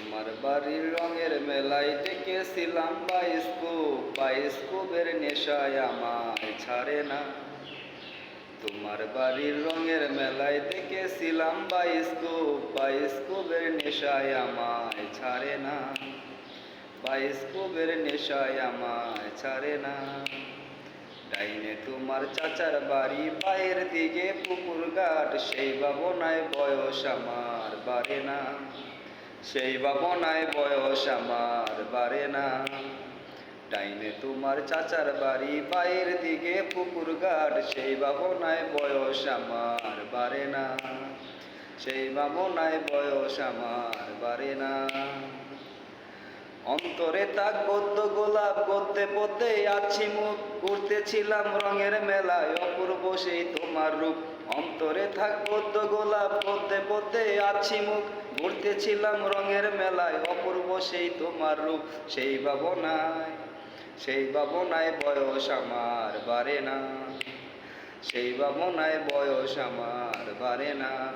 তোমার বাড়ির রঙের মেলায় ডেকেছিলাম বাইস্কোপের নেশায় আমায় ছাড়ে না। তোমার বাড়ির রঙের মেলায় ডেকেছিলাম বাইস্কোপের নেশায় আমায় ছাড়ে না। বাইস্কোপের নেশায় আমায় ছাড়ে না। ডাইনে তোমার চাচার বাড়ি, পায়ের দিকে পুকুর ঘাট, সেই ভাবনায় বয়স আমার বাড়ে না। সেই ভাবনায় বয়স আমার বাড়ে না। ডাইনে তোমার চাচার বাড়ি, পায়ের দিকে পুকুর ঘাট, সেই ভাবনায় বয়স আমার বাড়ে না। সেই ভাবনায় বয়স আমার বাড়ে না। অন্তরে তাক বদ্ধ গোলাপ, পদ্মে পদ্মে আছি মুখ, ঘুরতেছিলাম রঙের মেলায় অপূর্ব সেই তোমার রূপ। অন্তরে থাক বদ্ধ গোলাপ, পদ্মে পদ্মে আছি মুখ, ঘুরতেছিলাম রঙের মেলায় অপূর্ব সেই তোমার রূপ। সেই ভাবনায় বয়স আমার বাড়ে না। সেই ভাবনায় বয়স আমার বাড়ে না।